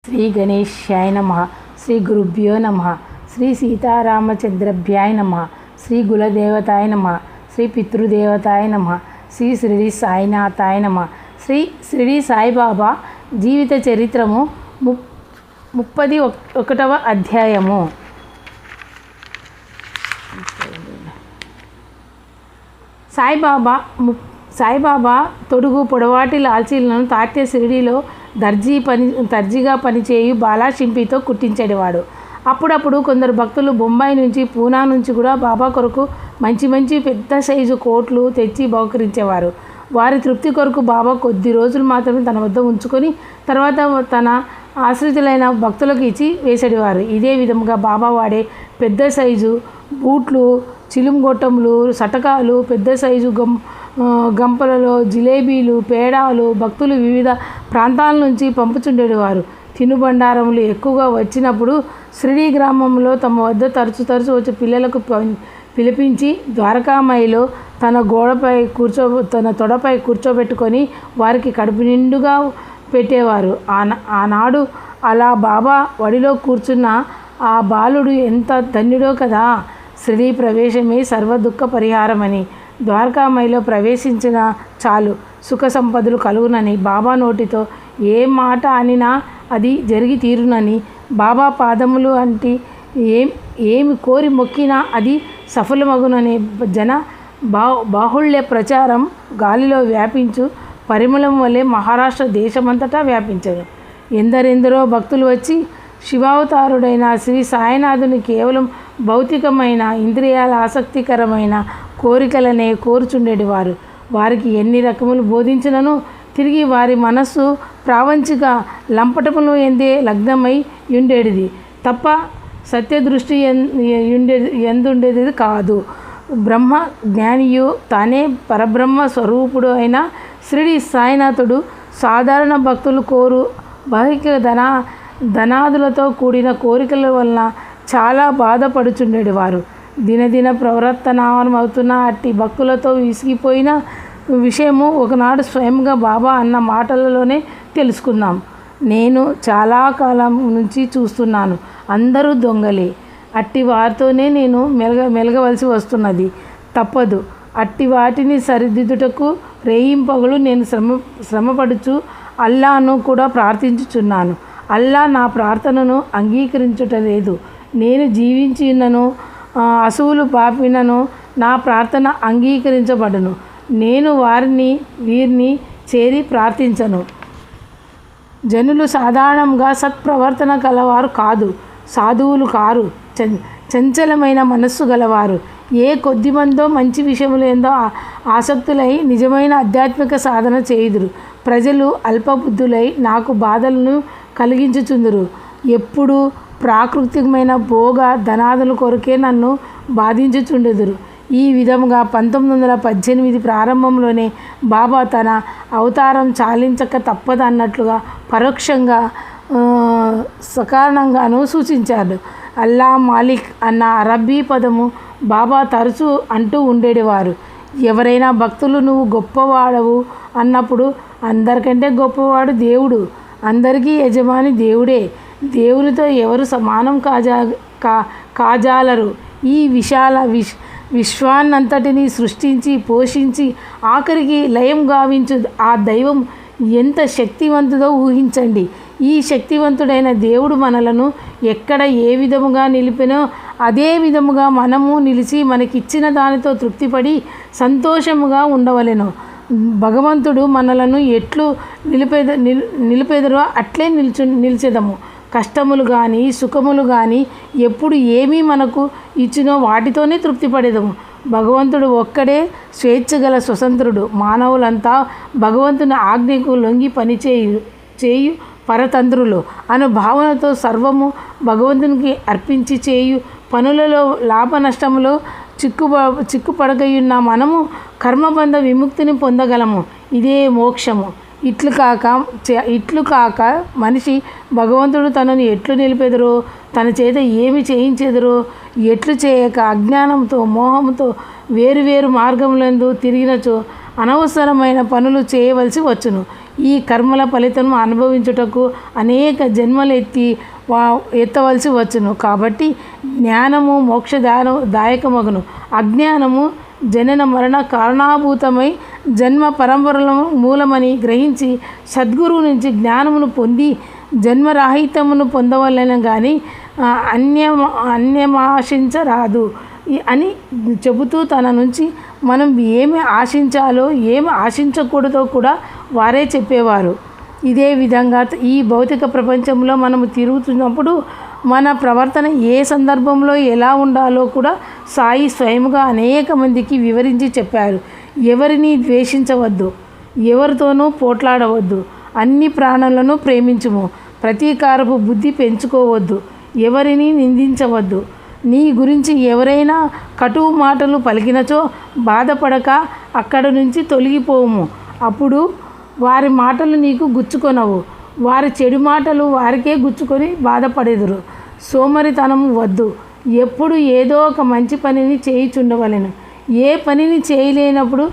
శ్రీ గణేశాయ నమః. శ్రీ గురుభ్యో నమః. శ్రీ సీతారామచంద్రభ్యాయ నమః. శ్రీ కులదేవతాయ నమః. శ్రీ పితృదేవతాయ నమః. శ్రీ షిరిడి సాయినాథాయ నమః. శ్రీ షిరిడి సాయిబాబా జీవిత చరిత్రము 31వ అధ్యాయము. సాయిబాబా తొడుగు పొడవాటి లాల్చీలను తాత్య షిరిడీలో దర్జీగా పనిచేయు బాలాషింపితో కుట్టించేవాడు. అప్పుడప్పుడు కొందరు భక్తులు బొంబాయి నుంచి, పూనా నుంచి కూడా బాబా కొరకు మంచి పెద్ద సైజు కోట్లు తెచ్చి బహుకరించేవారు. వారి తృప్తి కొరకు బాబా కొద్ది రోజులు మాత్రమే తన వద్ద ఉంచుకొని తర్వాత తన ఆశ్రితులైన భక్తులకు ఇచ్చి వేసేవారు. ఇదే విధంగా బాబా వాడే పెద్ద సైజు బూట్లు, చిలుంగొట్టములు, సటకాలు, పెద్ద సైజు గంపలలో జిలేబీలు, పేడాలు భక్తులు వివిధ ప్రాంతాల నుంచి పంపుచుండేవారు. తినుబండారములు ఎక్కువగా వచ్చినప్పుడు షిరిడి గ్రామంలో తమ వద్ద తరచు వచ్చి పిల్లలకు పిలిపించి ద్వారకామాయిలో తన తొడపై కూర్చోబెట్టుకొని వారికి కడుపు నిండుగా పెట్టేవారు. ఆనాడు అలా బాబా వడిలో కూర్చున్న ఆ బాలుడు ఎంత ధన్యుడో కదా. షిరిడి ప్రవేశమే సర్వదుఃఖ పరిహారమని, ద్వారకామాయిలో ప్రవేశించిన చాలు సుఖ సంపదలు కలుగునని, బాబా నోటితో ఏ మాట అనినా అది జరిగి తీరునని, బాబా పాదములు అంటే ఏమి కోరి మొక్కినా అది సఫలమగునని జన బాహుళ్య ప్రచారం గాలిలో వ్యాపించు పరిమళం వలె మహారాష్ట్ర దేశమంతటా వ్యాపించను. ఎందరెందరో భక్తులు వచ్చి శివావతారుడైన శ్రీ సాయినాథుని కేవలం భౌతికమైన ఇంద్రియాల ఆసక్తికరమైన కోరికలనే కోరుచుండేటివారు. వారికి ఎన్ని రకములు బోధించినను తిరిగి వారి మనస్సు ప్రావంచిక లంపటములు ఎందే లగ్నమై ఉండేటిది తప్ప సత్యదృష్టి ఎందుండేది కాదు. బ్రహ్మ జ్ఞానియు తానే పరబ్రహ్మ స్వరూపుడు అయిన షిరిడి సాయినాథుడు సాధారణ భక్తులు కోరు బాహ్య ధనాదులతో కూడిన కోరికల వలన చాలా బాధపడుచుండేవారు. దినదిన ప్రవర్తనమవుతున్న అట్టి భక్తులతో విసిగిపోయిన విషయము ఒకనాడు స్వయంగా బాబా అన్న మాటలలోనే తెలుసుకుందాం. నేను చాలా కాలం నుంచి చూస్తున్నాను, అందరూ దొంగలే. అట్టి వారితోనే నేను మెలగవలసి వస్తున్నది, తప్పదు. అట్టి వాటిని సరిదిద్దుటకు రేయింపగలు నేను శ్రమపడుచు అల్లాను కూడా ప్రార్థించుచున్నాను. అల్లా నా ప్రార్థనను అంగీకరించుటలేదు. నేను జీవించినను అసువులు పాపినను నా ప్రార్థన అంగీకరించబడును. నేను వీరిని చేరి ప్రార్థించను. జనులు సాధారణంగా సత్ప్రవర్తన గలవారు కాదు, సాధువులు కారు, చంచలమైన మనస్సు గలవారు. ఏ కొద్దిమందో మంచి విషయములు ఏందో ఆసక్తులై నిజమైన ఆధ్యాత్మిక సాధన చేయుదురు. ప్రజలు అల్పబుద్ధులై నాకు బాధలను కలిగించుచుందురు. ఎప్పుడు ప్రాకృతికమైన భోగ ధనాదుల కొరకే నన్ను బాధించుచుండెదురు. ఈ విధముగా 1918 ప్రారంభంలోనే బాబా తన అవతారం చాలించక తప్పదన్నట్లుగా పరోక్షంగా సకారణంగాను సూచించాడు. అల్లా మాలిక్ అన్న అరబ్బీ పదము బాబా తరచూ అంటూ ఉండేవారు. ఎవరైనా భక్తులు నువ్వు గొప్పవాడవు అన్నప్పుడు అందరికంటే గొప్పవాడు దేవుడు, అందరికీ యజమాని దేవుడే, దేవునితో ఎవరు సమానం కాజాలరు. ఈ విశాల విశ్వాన్నంతటిని సృష్టించి పోషించి ఆఖరికి లయం గావించు ఆ దైవం ఎంత శక్తివంతుదో ఊహించండి. ఈ శక్తివంతుడైన దేవుడు మనలను ఎక్కడ ఏ విధముగా నిలిపినో అదే విధముగా మనము నిలిచి మనకిచ్చిన దానితో తృప్తిపడి సంతోషముగా ఉండవలెను. భగవంతుడు మనలను ఎట్లు నిలిపెదరో అట్లే నిలిచెదము. కష్టములు కానీ సుఖములు కానీ ఎప్పుడు ఏమీ మనకు ఇచ్చినో వాటితోనే తృప్తిపడేదము. భగవంతుడు ఒక్కడే స్వేచ్ఛగల స్వతంత్రుడు. మానవులంతా భగవంతుని ఆజ్ఞకు లొంగి చేయు పరతంత్రులు అను భావనతో సర్వము భగవంతునికి అర్పించి చేయు పనులలో లాభ నష్టములో చిక్కుపడకయున్న మనము కర్మబంధ విముక్తిని పొందగలము. ఇదే మోక్షము. ఇట్లు కాక మనిషి భగవంతుడు తనను ఎట్లు నిలిపెదరో, తన చేత ఏమి చేయించెదరో ఎట్లు చేయక అజ్ఞానంతో మోహంతో వేరు మార్గములందు తిరిగినచో అనవసరమైన పనులు చేయవలసి వచ్చును. ఈ కర్మల ఫలితం అనుభవించుటకు అనేక జన్మలు ఎత్తవలసి వచ్చును. కాబట్టి జ్ఞానము మోక్షదాయకమగును. అజ్ఞానము జనన మరణ కారణాభూతమై జన్మ పరంపరల మూలమని గ్రహించి సద్గురువు నుంచి జ్ఞానమును పొంది జన్మరాహిత్యమును పొందవలెను కానీ అన్యమాశించరాదు అని చెబుతూ తన నుంచి మనం ఏమి ఆశించాలో ఏమి ఆశించకూడదో కూడా వారే చెప్పేవారు. ఇదే విధంగా ఈ భౌతిక ప్రపంచంలో మనము తిరుగుతున్నప్పుడు మన ప్రవర్తన ఏ సందర్భంలో ఎలా ఉండాలో కూడా సాయి స్వయంగా అనేక మందికి వివరించి చెప్పారు. ఎవరిని ద్వేషించవద్దు, ఎవరితోనూ పోట్లాడవద్దు, అన్ని ప్రాణులను ప్రేమించుము, ప్రతీకారపు బుద్ధి పెంచుకోవద్దు, ఎవరిని నిందించవద్దు. నీ గురించి ఎవరైనా కటువు మాటలు పలికినచో బాధపడక అక్కడ నుంచి తొలగిపోము. అప్పుడు వారి మాటలు నీకు గుచ్చుకొనవు. వారి చెడు మాటలు వారికే గుచ్చుకొని బాధపడెదురు. సోమరితనము వద్దు. ఎప్పుడు ఏదో ఒక మంచి పనిని చేయుచుండవలెను. ఏ పనిని చేయలేనప్పుడు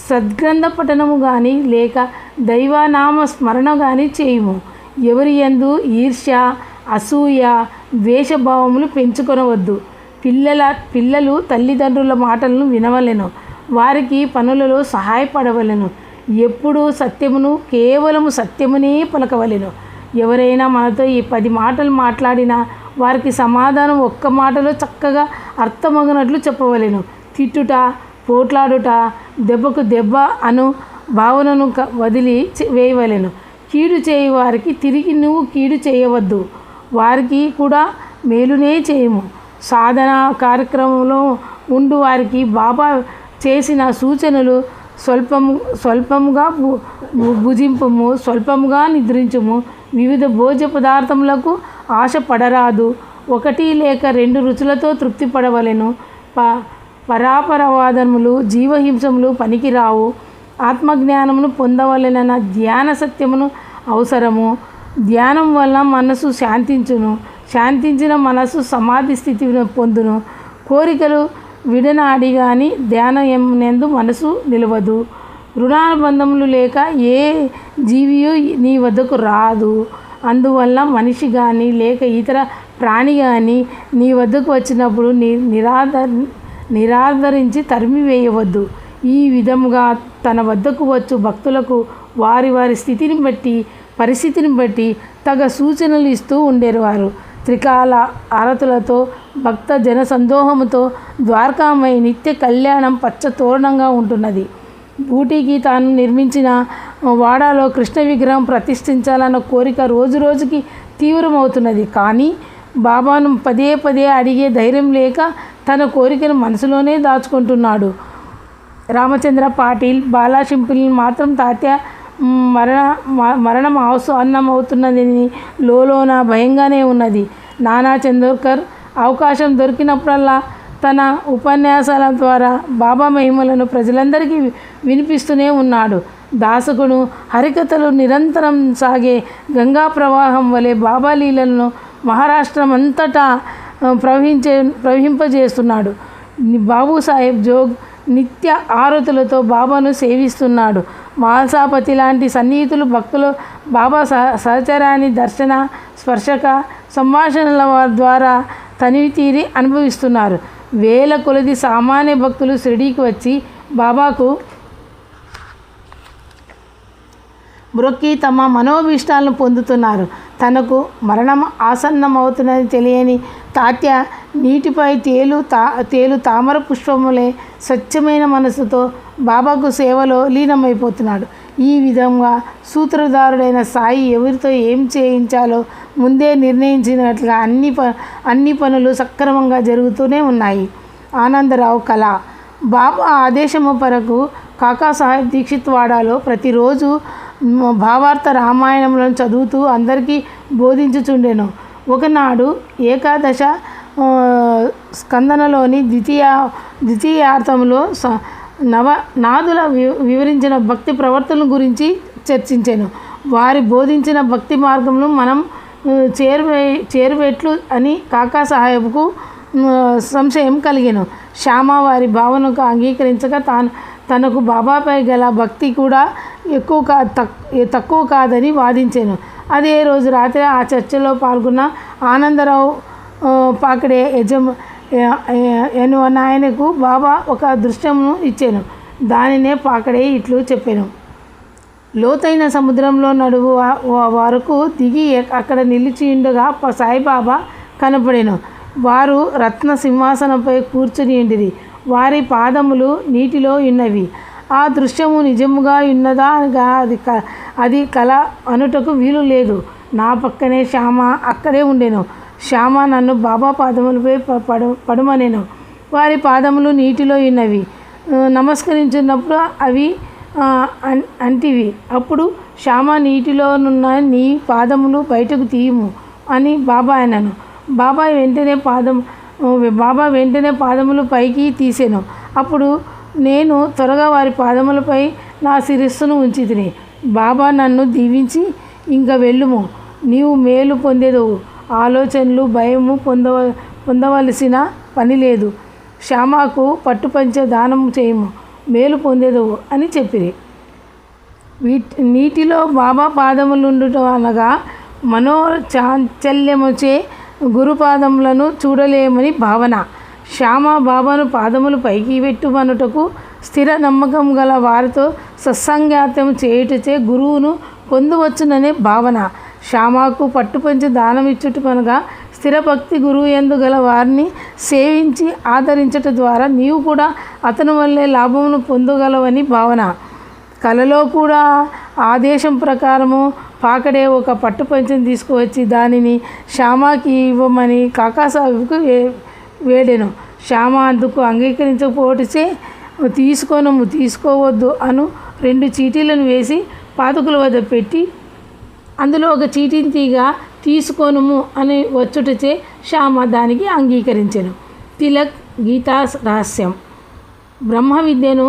సద్గ్రంథ పఠనము కానీ లేక దైవనామ స్మరణ కానీ చేయుము. ఎవరి యందు ఈర్ష్య, అసూయ, ద్వేషభావములు పెంచుకొనవద్దు. పిల్లలు తల్లిదండ్రుల మాటలను వినవలెను. వారికి పనులలో సహాయపడవలెను. ఎప్పుడూ సత్యమును కేవలము సత్యమునే పలకవలెను. ఎవరైనా మనతో ఈ 10 మాటలు మాట్లాడినా వారికి సమాధానం ఒక్క మాటలో చక్కగా అర్థమగినట్లు చెప్పవలెను. తిట్టుట, పోట్లాడుట, దెబ్బకు దెబ్బ అను భావనను వదిలి వేయవలెను. కీడు చేయి వారికి తిరిగి నువ్వు కీడు చేయవద్దు. వారికి కూడా మేలునే చేయము. సాధన కార్యక్రమంలో ఉండు వారికి బాబా చేసిన సూచనలు స్వల్పముగా భుజింపము, స్వల్పముగా నిద్రించుము. వివిధ భోజ్య పదార్థములకు ఆశ పడరాదు. 1 లేక 2 రుచులతో తృప్తి పడవలెను. పరాపరవాదములు, జీవహింసములు పనికిరావు. ఆత్మజ్ఞానమును పొందవలెనన్న ధ్యాన సత్యమును అవసరము. ధ్యానం వల్ల మనసు శాంతించును. శాంతించిన మనసు సమాధి స్థితిని పొందును. కోరికలు విడనాడి కానీ ధ్యానయందు మనసు నిలవదు. రుణానుబంధములు లేక ఏ జీవియు నీ వద్దకు రాదు. అందువల్ల మనిషి కానీ లేక ఇతర ప్రాణి కానీ నీ వద్దకు వచ్చినప్పుడు నిరాదరించి తరిమివేయవద్దు. ఈ విధముగా తన వద్దకు వచ్చు భక్తులకు వారి వారి స్థితిని బట్టి పరిస్థితిని బట్టి తగ సూచనలు ఇస్తూ ఉండేవారు. త్రికాల ఆరతులతో భక్త జన సందోహముతో ద్వారకామై నిత్య కళ్యాణం పచ్చ తోరణంగా ఉంటున్నది. బూటీకి తాను నిర్మించిన వాడాలో కృష్ణ విగ్రహం ప్రతిష్ఠించాలన్న కోరిక రోజు రోజుకి తీవ్రమవుతున్నది. కానీ బాబాను పదే పదే అడిగే ధైర్యం లేక తన కోరికను మనసులోనే దాచుకుంటున్నాడు. రామచంద్ర పాటిల్ బాలాశింపుల్ని మాత్రం తాత్య మరణం ఆసన్నమవుతున్నదని లోలోన భయంగానే ఉన్నది. నానా చందోర్కర్ అవకాశం దొరికినప్పుడల్లా తన ఉపన్యాసాల ద్వారా బాబా మహిమలను ప్రజలందరికీ వినిపిస్తూనే ఉన్నాడు. దాసకుడు హరికథలు నిరంతరం సాగే గంగా ప్రవాహం వలె బాబా లీలలను మహారాష్ట్రమంతటా ప్రవహింపజేస్తున్నాడు. బాబూసాహెబ్ జోగ్ నిత్య ఆరతులతో బాబాను సేవిస్తున్నాడు. మాల్సాపతి లాంటి సన్నిహితులు భక్తులు బాబా సహచరాన్ని దర్శన, స్పర్శక, సంభాషణల ద్వారా తనివి తీరి అనుభవిస్తున్నారు. వేల కొలది సామాన్య భక్తులు షిరిడీకి వచ్చి బాబాకు మొక్కి తమ మనోభీష్టాలను పొందుతున్నారు. తనకు మరణం ఆసన్నమవుతున్నది తెలియని తాత్య నీటిపై తేలు తామర పుష్పములే స్వచ్ఛమైన మనసుతో బాబాకు సేవలో లీనమైపోతున్నాడు. ఈ విధంగా సూత్రధారుడైన సాయి ఎవరితో ఏం చేయించాలో ముందే నిర్ణయించినట్లుగా అన్ని పనులు సక్రమంగా జరుగుతూనే ఉన్నాయి. ఆనందరావు కళ బాబా ఆదేశము పరకు కాకాసాహెబ్ దీక్షిత్ వాడాలో ప్రతిరోజు భావార్థ రామాయణములను చదువుతూ అందరికీ బోధించుచుండెను. ఒకనాడు ఏకాదశ స్కందనలోని ద్వితీయార్థంలో నాదుల వివరించిన భక్తి ప్రవర్తనల గురించి చర్చించాను. వారి బోధించిన భక్తి మార్గంలో మనం చేరువేట్లు అని కాకాసాహెబ్కు సంశయం కలిగాను. శ్యామ వారి భావనకు అంగీకరించక తనకు బాబాపై గల భక్తి కూడా తక్కువ కాదని వాదించాను. అదే రోజు రాత్రి ఆ చర్చలో పాల్గొన్న ఆనందరావు పాకడే ఆయనకు బాబా ఒక దృశ్యమును ఇచ్చాను. దానినే పాకడే ఇట్లు చెప్పాను. లోతైన సముద్రంలో నడువు వరకు దిగి అక్కడ నిలిచి ఉండగా సాయిబాబా కనపడెను. వారు రత్న సింహాసనంపై కూర్చుని ఉండిరి. వారి పాదములు నీటిలో ఉన్నవి. ఆ దృశ్యము నిజముగా ఉన్నదా అది కల అనుటకు వీలు లేదు. నా పక్కనే శ్యామ అక్కడే ఉండెను. శ్యామ నన్ను బాబా పాదములపై పడుమనెను. వారి పాదములు నీటిలో ఉన్నవి. నమస్కరించినప్పుడు అవి అంటివి. అప్పుడు శ్యామ నీటిలోనున్న నీ పాదములు బయటకు తీయము అని బాబా అన్నాను. బాబా వెంటనే పాదములు పైకి తీసాను. అప్పుడు నేను త్వరగా వారి పాదములపై నా శిరస్సును ఉంచితిని. బాబా నన్ను దీవించి, ఇంక వెళ్ళుము, నీవు మేలు పొందేదవు, ఆలోచనలు భయము పొందవలసిన పని లేదు. శ్యామకు పట్టుపంచ దానం చేయము, మేలు పొందేదవు అని చెప్పిరి. నీటిలో బాబా పాదములుండుట అనగా మనోచాంచల్యముచే గురుపాదములను చూడలేమని భావన. శ్యామ బాబాను పాదములు పైకి పెట్టుమనుటకు స్థిర నమ్మకం గల వారితో సత్సంగాత్యం చేయుటచే గురువును పొందవచ్చుననే భావన. శ్యామకు పట్టుపంచి దానమిచ్చుటనగా స్థిర భక్తి గురువు యందు గల వారిని సేవించి ఆదరించట ద్వారా నీవు కూడా అతని వల్లే లాభమును పొందగలవని భావన. కలలో కూడా ఆదేశం ప్రకారము పాకడే ఒక పట్టుపంచని తీసుకువచ్చి దానిని శ్యామకి ఇవ్వమని కాకాసాహెబ్కు వేడెను. శ్యామ అందుకు అంగీకరించకపోవటచే తీసుకోవద్దు అను 2 చీటీలను వేసి పాదుకుల వద్ద పెట్టి అందులో ఒక చీటీని తీగా తీసుకోనుము అని వచ్చుటచే శ్యామ దానికి అంగీకరించెను. తిలక్ గీతా రహస్యం. బ్రహ్మ విద్యను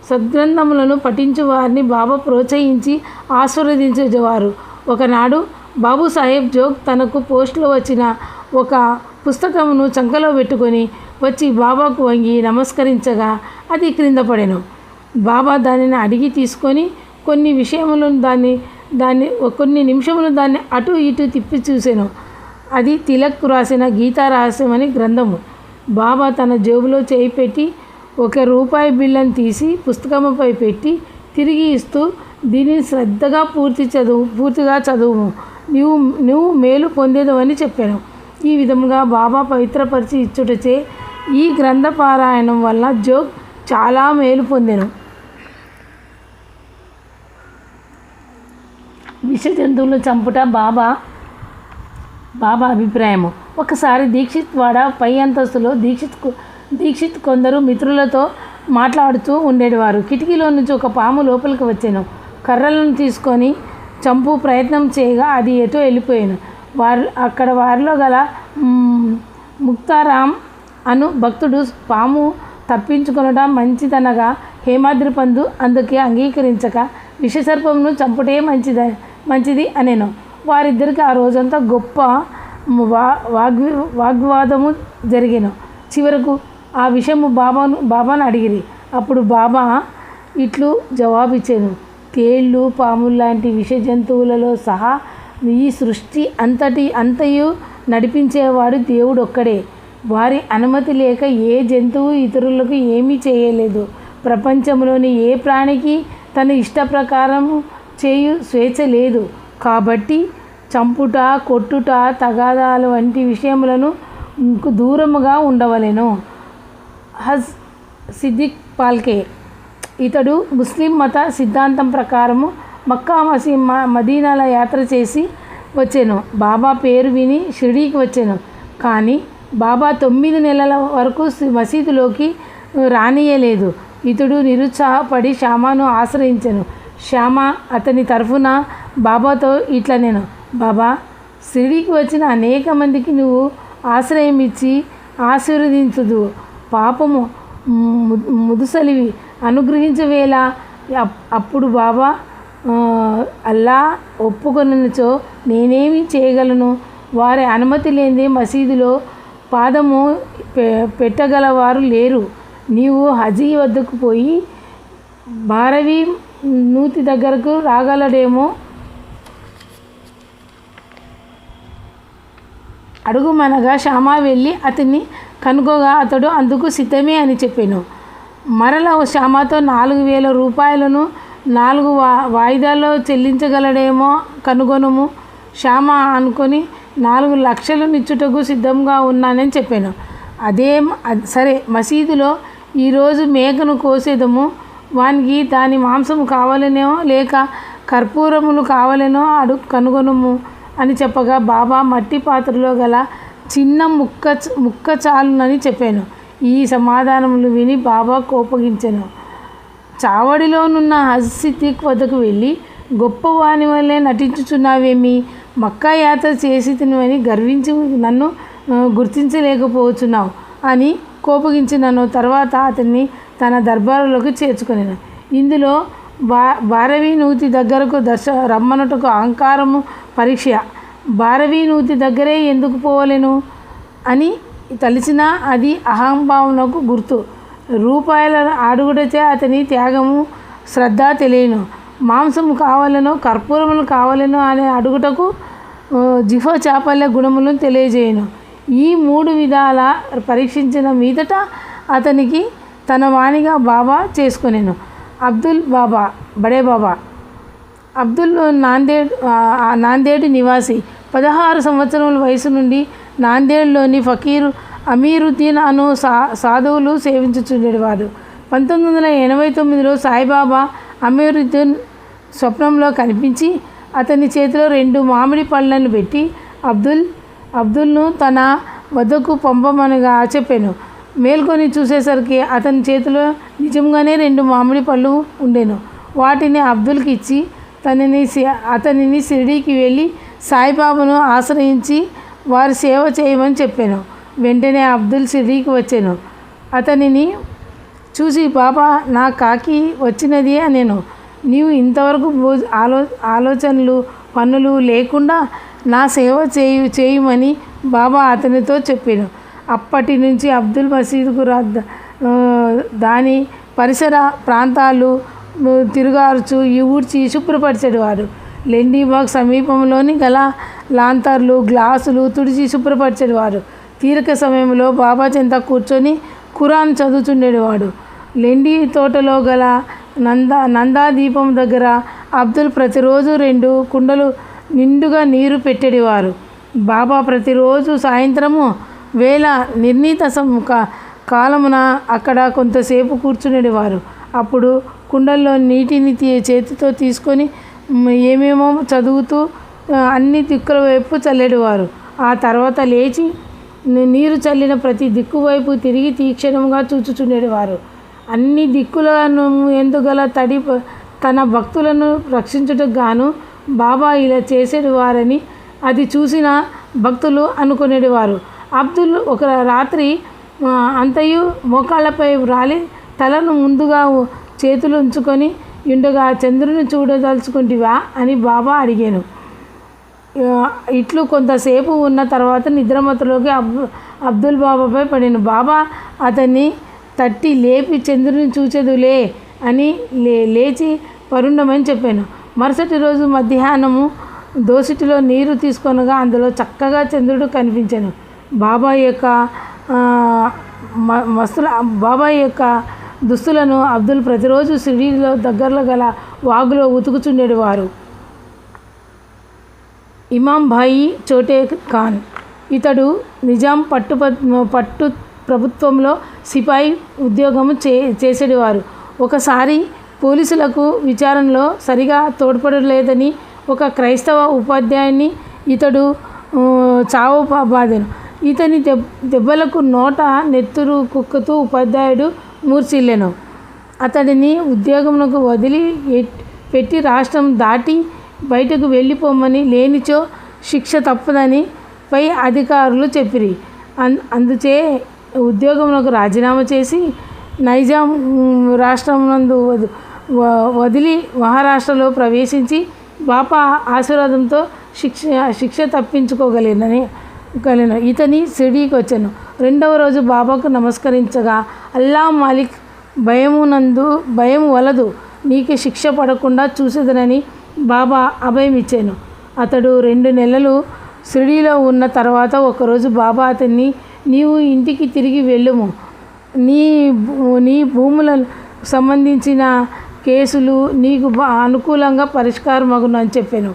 సద్గ్రంథములను పఠించు వారిని బాబా ప్రోత్సహించి ఆశీర్వదించేవారు. ఒకనాడు బాబుసాహెబ్ జోగ్ తనకు పోస్టులో వచ్చిన ఒక పుస్తకమును చంకలో పెట్టుకొని వచ్చి బాబాకు వంగి నమస్కరించగా అది క్రింద పడెను. బాబా దానిని అడిగి తీసుకొని కొన్ని నిమిషములు దాన్ని అటు ఇటు తిప్పి చూశాను. అది తిలక్ రాసిన గీతా రహస్యం అని గ్రంథము. బాబా తన జేబులో చేయి పెట్టి ₹1 బిల్లను తీసి పుస్తకముపై పెట్టి తిరిగి ఇస్తూ, దీనిని శ్రద్ధగా పూర్తిగా చదువు, నువ్వు మేలు పొందేదవని చెప్పాను. ఈ విధముగా బాబా పవిత్రపరిచి ఇచ్చుటచే ఈ గ్రంథ పారాయణం వల్ల జోగ్ చాలా మేలు పొందెను. విష జంతువులను చంపుట బాబా అభిప్రాయము. ఒకసారి దీక్షిత్ వాడ పై అంతస్తులో దీక్షిత్ కొందరు మిత్రులతో మాట్లాడుతూ ఉండేవారు. కిటికీలో నుంచి ఒక పాము లోపలికి వచ్చాను. కర్రలను తీసుకొని చంపు ప్రయత్నం చేయగా అది ఎటో వెళ్ళిపోయాను. వారిలో గల ముక్తారాం అను భక్తుడు పాము తప్పించుకొనడం మంచిదనగా హేమాద్రి పందు అందుకే అంగీకరించక విషసర్పంను చంపుటే మంచిది అనేను. వారిద్దరికి ఆ రోజంతా గొప్ప వాగ్వాదము జరిగాను. చివరకు ఆ విషయము బాబాను అడిగిరి. అప్పుడు బాబా ఇట్లు జవాబిచ్చాను. తేళ్ళు, పాములు లాంటి విష జంతువులలో సహా ఈ సృష్టి అంతయు నడిపించేవాడు దేవుడు ఒక్కడే. వారి అనుమతి లేక ఏ జంతువు ఇతరులకు ఏమీ చేయలేదు. ప్రపంచంలోని ఏ ప్రాణికి తన ఇష్ట ప్రకారము చేయు స్వేచ్ఛ లేదు. కాబట్టి చంపుట, కొట్టుట, తగాదాలు వంటి విషయములను దూరముగా ఉండవలెను. హజ్ సిద్దిక్ పాల్కే ఇతడు ముస్లిం మత సిద్ధాంతం ప్రకారము మక్కా మదీనాల యాత్ర చేసి వచ్చాను. బాబా పేరు విని షిరిడీకి వచ్చాను. కానీ బాబా 9 నెలల వరకు మసీదులోకి రానియలేదు. ఇతడు నిరుత్సాహపడి శ్యామను ఆశ్రయించాను. శ్యామ అతని తరఫున బాబాతో ఇట్లా నేను, బాబా, షిరిడీకి వచ్చిన అనేక మందికి నువ్వు ఆశ్రయం ఇచ్చి ఆశీర్వదించుదు. పాపము ముదుసలివి అనుగ్రహించవేళ. అప్పుడు బాబా అల్లా ఒప్పుకొనచో నేనేమి చేయగలను? వారి అనుమతి లేనిదే మసీదులో పాదము పెట్టగలవారు లేరు. నీవు హజీ వద్దకు పోయి భారవి నూతి దగ్గరకు రాగలడేమో అడుగుమనగా శ్యామ వెళ్ళి అతన్ని కనుగోగా అతడు అందుకు సిద్ధమే అని చెప్పాను. మరల శ్యామతో 4,000 రూపాయలను 4 వాయిదాల్లో చెల్లించగలడేమో కనుగొనుము. శ్యామ అనుకొని 4 లక్షలు నిచ్చుటకు సిద్ధంగా ఉన్నానని చెప్పాను. సరే, మసీదులో ఈరోజు మేకను కోసేదము, వానికి దాని మాంసము కావాలనో లేక కర్పూరములు కావాలనో కనుగొనుము అని చెప్పగా బాబా మట్టి పాత్రలో గల చిన్న ముక్క చాలునని చెప్పాను. ఈ సమాధానములు విని బాబా కోపగించెను. చావడిలోనున్న హజ్ సిద్దిక్ వద్దకు వెళ్ళి, గొప్పవాని వల్లే నటించుచున్నావేమి? మక్కా యాత్ర చేసి తినవని గర్వించి నన్ను గుర్తించలేకపోతున్నావు అని కోపగించినను. తర్వాత అతన్ని తన దర్బారులోకి చేర్చుకొనెను. ఇందులో భారవి నూతి దగ్గరకు రమ్మనుటకు అహంకారము పరీక్ష. భారవి నూతి దగ్గరే ఎందుకు పోవలేను అని తలిచినా అది అహంభావనకు గుర్తు. రూపాయల అడుగుటచే అతని త్యాగము శ్రద్ధ తెలియను. మాంసము కావాలనో కర్పూరములు కావాలనో అనే అడుగుటకు జిహ్వ చాపల్య గుణములను తెలియజేయను. ఈ 3 విధాల పరీక్షించిన మీదట అతనికి తన వాణిగా బాబా చేసుకొనెను. అబ్దుల్ బాబా బడే బాబా అబ్దుల్ నాందేడ్ నివాసి. 16 సంవత్సరముల వయసు నుండి నాందేడ్లోని ఫకీరు అమీరుద్దీన్ అను సాధువులు సేవించుచుండేవాడు. 1989లో సాయిబాబా అమీరుద్దీన్ స్వప్నంలో కనిపించి అతని చేతిలో 2 మామిడి పళ్ళను పెట్టి అబ్దుల్ను తన వద్దకు పంపమనగా చెప్పాను. మేల్కొని చూసేసరికి అతని చేతిలో నిజంగానే 2 మామిడి పళ్ళు ఉండెను. వాటిని అబ్దుల్కి ఇచ్చి అతనిని షిరిడీకి వెళ్ళి సాయిబాబాను ఆశ్రయించి వారి సేవ చేయమని చెప్పాను. వెంటనే అబ్దుల్ షిరిడీకి వచ్చాను. అతనిని చూసి, బాబా నా కాకి వచ్చినది అనేను. నీవు ఇంతవరకు ఆలోచనలు పనులు లేకుండా నా సేవ చేయమని బాబా అతనితో చెప్పాను. అప్పటి నుంచి అబ్దుల్ మసీదుకు దాని పరిసర ప్రాంతాలు తిరుగార్చు ఊడ్చి శుభ్రపరిచేవారు. లెండీబాగ్ సమీపంలోని గల లాంతర్లు గ్లాసులు తుడిచి శుభ్రపరిచేవారు. తీరిక సమయంలో బాబా చెంత కూర్చొని ఖురాన్ చదువుతుండేవాడు. లెండి తోటలో గల నందా దీపం దగ్గర అబ్దుల్ ప్రతిరోజు 2 కుండలు నిండుగా నీరు పెట్టేవారు. బాబా ప్రతిరోజు సాయంత్రము వేళ నిర్ణీత కాలమున అక్కడ కొంతసేపు కూర్చునేవారు. అప్పుడు కుండల్లో నీటిని చేతితో తీసుకొని ఏమేమో చదువుతూ అన్ని దిక్కుల వైపు చల్లేవారు. ఆ తర్వాత లేచి నీరు చల్లిన ప్రతి దిక్కు వైపు తిరిగి తీక్షణంగా చూచుచుండేవారు. అన్ని దిక్కులను ఎందుగల తన భక్తులను రక్షించుటకు గాను బాబా ఇలా చేసేవారని అది చూసిన భక్తులు అనుకునేవారు. అబ్దుల్ ఒక రాత్రి అంతయు మోకాళ్ళపై రాలి తలను ముందుగా చేతులు ఉంచుకొని ఉండగా, చంద్రుని చూడదలుచుకుంటివా అని బాబా అడిగాను. ఇట్లు కొంతసేపు ఉన్న తర్వాత నిద్రమత్తులోకి అబ్దుల్ బాబాపై పడాను. బాబా అతన్ని తట్టి లేపి, చంద్రుని చూచెదులే అని లేచి పరుండమని చెప్పాను. మరుసటి రోజు మధ్యాహ్నము దోసిటిలో నీరు తీసుకొనగా అందులో చక్కగా చంద్రుడు కనిపించాను. బాబా యొక్క దుస్తులను అబ్దుల్ ప్రతిరోజు షిరిడీలో దగ్గరలో గల వాగులో ఉతుకుచుండేవారు. ఇమాం భాయి చోటే ఖాన్ ఇతడు నిజాం పట్టు ప్రభుత్వంలో సిపాయి ఉద్యోగము చేసేవారు. ఒకసారి పోలీసులకు విచారణలో సరిగా తోడ్పడలేదని ఒక క్రైస్తవ ఉపాధ్యాయుని ఇతడు చావబాదెను. ఇతని దెబ్బలకు నోట నెత్తురు కుక్కుతూ ఉపాధ్యాయుడు మూర్ఛిల్లెను. అతడిని ఉద్యోగమునకు వదిలి పెట్టి రాష్ట్రం దాటి బయటకు వెళ్ళిపోమని, లేనిచో శిక్ష తప్పదని పై అధికారులు చెప్పిరి. అందుచే ఉద్యోగమునకు రాజీనామా చేసి నైజాం రాష్ట్రమునందు వదిలి మహారాష్ట్రలో ప్రవేశించి బాబా ఆశీర్వాదంతో శిక్ష తప్పించుకోగలిగిన ఇతని షిరిడీకి వచ్చాను. 2వ రోజు బాబాకు నమస్కరించగా, అల్లా మాలిక్ భయం వలదు, నీకు శిక్ష పడకుండా చూసేదనని బాబా అభయం ఇచ్చాను. అతడు 2 నెలలు షిరిడీలో ఉన్న తర్వాత ఒకరోజు బాబా అతన్ని, నీవు ఇంటికి తిరిగి వెళ్ళుము, నీ భూములకు సంబంధించిన కేసులు నీకు అనుకూలంగా పరిష్కారమగును అని చెప్పాను.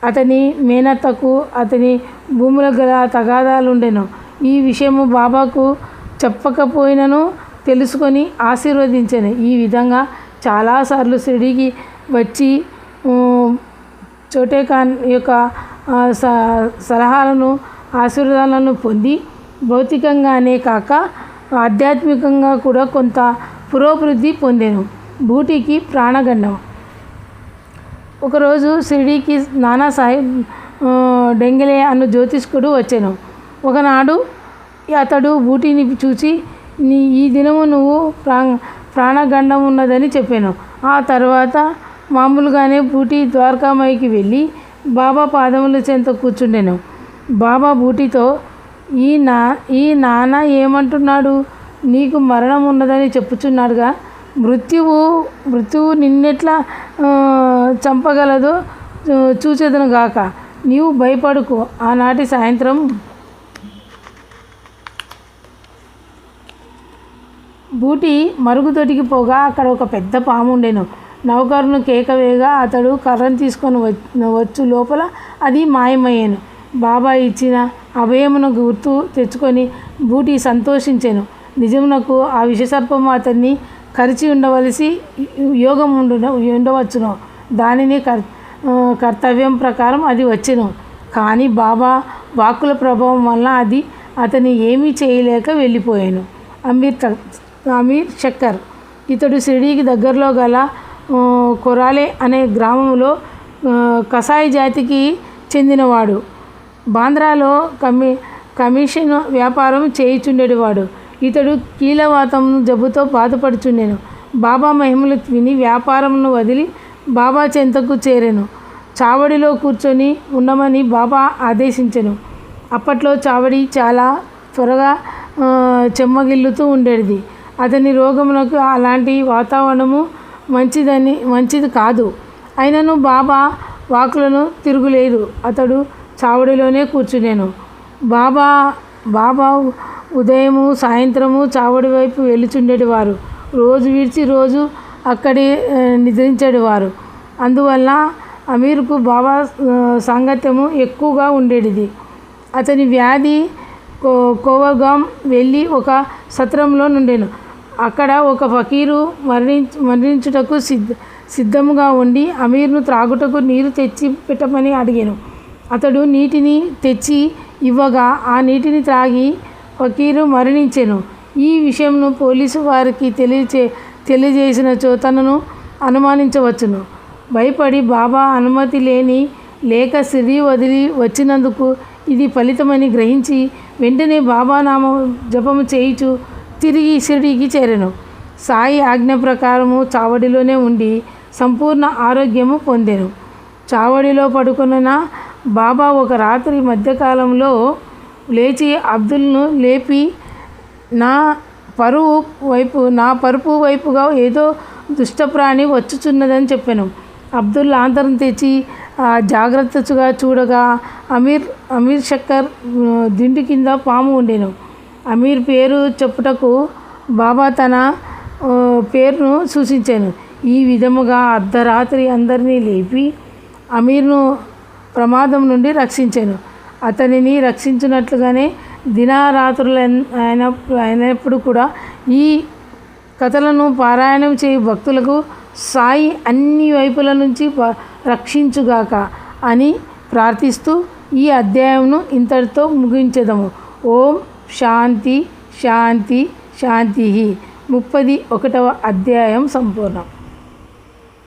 అతని మేనత్తకు అతని భూముల గల తగాదాలుండెను. ఈ విషయము బాబాకు చెప్పకపోయినను తెలుసుకొని ఆశీర్వదించాను. ఈ విధంగా చాలాసార్లు షిరిడీకి వచ్చి చోటే ఖాన్ యొక్క సలహాలను ఆశీర్వాదాలను పొంది భౌతికంగానే కాక ఆధ్యాత్మికంగా కూడా కొంత పురోభివృద్ధి పొందాను. బూటీకి ప్రాణగండం. ఒకరోజు షిరిడీకి నానాసాహెబ్ డెంగెలే అను జ్యోతిష్కుడు వచ్చాను. ఒకనాడు అతడు బూటీని చూసి, ఈ దినము నువ్వు ప్రాణగండం ఉన్నదని చెప్పాను. ఆ తర్వాత మామూలుగానే బూటీ ద్వారకామాయికి వెళ్ళి బాబా పాదముల చెంత కూర్చుండెను. బాబా బూటీతో, ఈ నాన్న ఏమంటున్నాడు? నీకు మరణం ఉన్నదని చెప్పుచున్నాడుగా, మృత్యువు నిన్నెట్లా చంపగలదో చూచెదను గాక, నీవు భయపడుకు. ఆనాటి సాయంత్రం బూటీ మరుగుదొడ్డికి పోగా అక్కడ ఒక పెద్ద పాము ఉండెను. నౌకరును కేకవేగా అతడు కర్రను తీసుకొని వచ్చు లోపల అది మాయమయ్యాను. బాబా ఇచ్చిన అభయమును గుర్తు తెచ్చుకొని బూటీ సంతోషించాను. నిజమునకు ఆ విషసర్పము అతన్ని కరిచి ఉండవలసి యోగం ఉండవచ్చును. దానిని కర్తవ్యం ప్రకారం అది వచ్చెను. కానీ బాబా వాక్కుల ప్రభావం వల్ల అది అతన్ని ఏమీ చేయలేక వెళ్ళిపోయాను. అమీర్ షక్కర్. ఇతడు షిరిడీకి దగ్గరలో గల కొరాలే అనే గ్రామంలో కసాయి జాతికి చెందినవాడు. బాంద్రాలో కమిషన్ వ్యాపారం చేయుచుండేవాడు. ఇతడు కీలవాతం జబ్బుతో బాధపడుచుండెను. బాబా మహిమలు విని వ్యాపారమును వదిలి బాబా చెంతకు చేరెను. చావడిలో కూర్చొని ఉండమని బాబా ఆదేశించెను. అప్పట్లో చావడి చాలా త్వరగా చెమ్మగిల్లుతూ ఉండేది. అతని రోగమునకు అలాంటి వాతావరణము మంచిది కాదు. అయినను బాబా వాకులను తిరుగులేదు. అతడు చావడిలోనే కూర్చునేను. బాబా ఉదయము సాయంత్రము చావడి వైపు వెళుచుండేవారు. రోజు విడిచి రోజు అక్కడే నిద్రించేవారు. అందువల్ల అమీర్కు బాబా సాంగత్యము ఎక్కువగా ఉండేది. అతని వ్యాధి కోవగాం వెళ్ళి ఒక సత్రంలో నుండెను. అక్కడ ఒక ఫకీరు మరణించుటకు సిద్ధముగా ఉండి అమీర్ను త్రాగుటకు నీరు తెచ్చి పెట్టమని అడిగాను. అతడు నీటిని తెచ్చి ఇవ్వగా ఆ నీటిని త్రాగి ఫకీరు మరణించెను. ఈ విషయంను పోలీసు వారికి తెలియజేసినచో తనను అనుమానించవచ్చును. భయపడి బాబా అనుమతి లేక షిరిడీ వదిలి వచ్చినందుకు ఇది ఫలితమని గ్రహించి వెంటనే బాబా నామ జపము చేయుచు తిరిగి షిరిడీకి చేరెను. సాయి ఆజ్ఞ ప్రకారము చావడిలోనే ఉండి సంపూర్ణ ఆరోగ్యము పొందెను. చావడిలో పడుకున్న బాబా ఒక రాత్రి మధ్యకాలంలో లేచి అబ్దుల్ను లేపి, నా పరుపు వైపుగా ఏదో దుష్టప్రాణి వచ్చుచున్నదని చెప్పాను. అబ్దుల్ లాంతరం తెచ్చి జాగ్రత్తగా చూడగా అమీర్ షక్కర్ దిండు కింద పాము ఉండెను. అమీర్ పేరు చెప్పుటకు బాబా తన పేరును సూచించాను. ఈ విధముగా అర్ధరాత్రి అందరినీ లేపి అమీర్ను ప్రమాదం నుండి రక్షించాను. అతనిని రక్షించినట్లుగానే దినారాత్రులు అయినప్పుడు కూడా ఈ కథలను పారాయణం చేయు భక్తులకు సాయి అన్ని వైపుల నుంచి రక్షించుగాక అని ప్రార్థిస్తూ ఈ అధ్యాయంను ఇంతటితో ముగించెదము. ఓం శాంతి శాంతి శాంతి. 31వ అధ్యాయం సంపూర్ణం.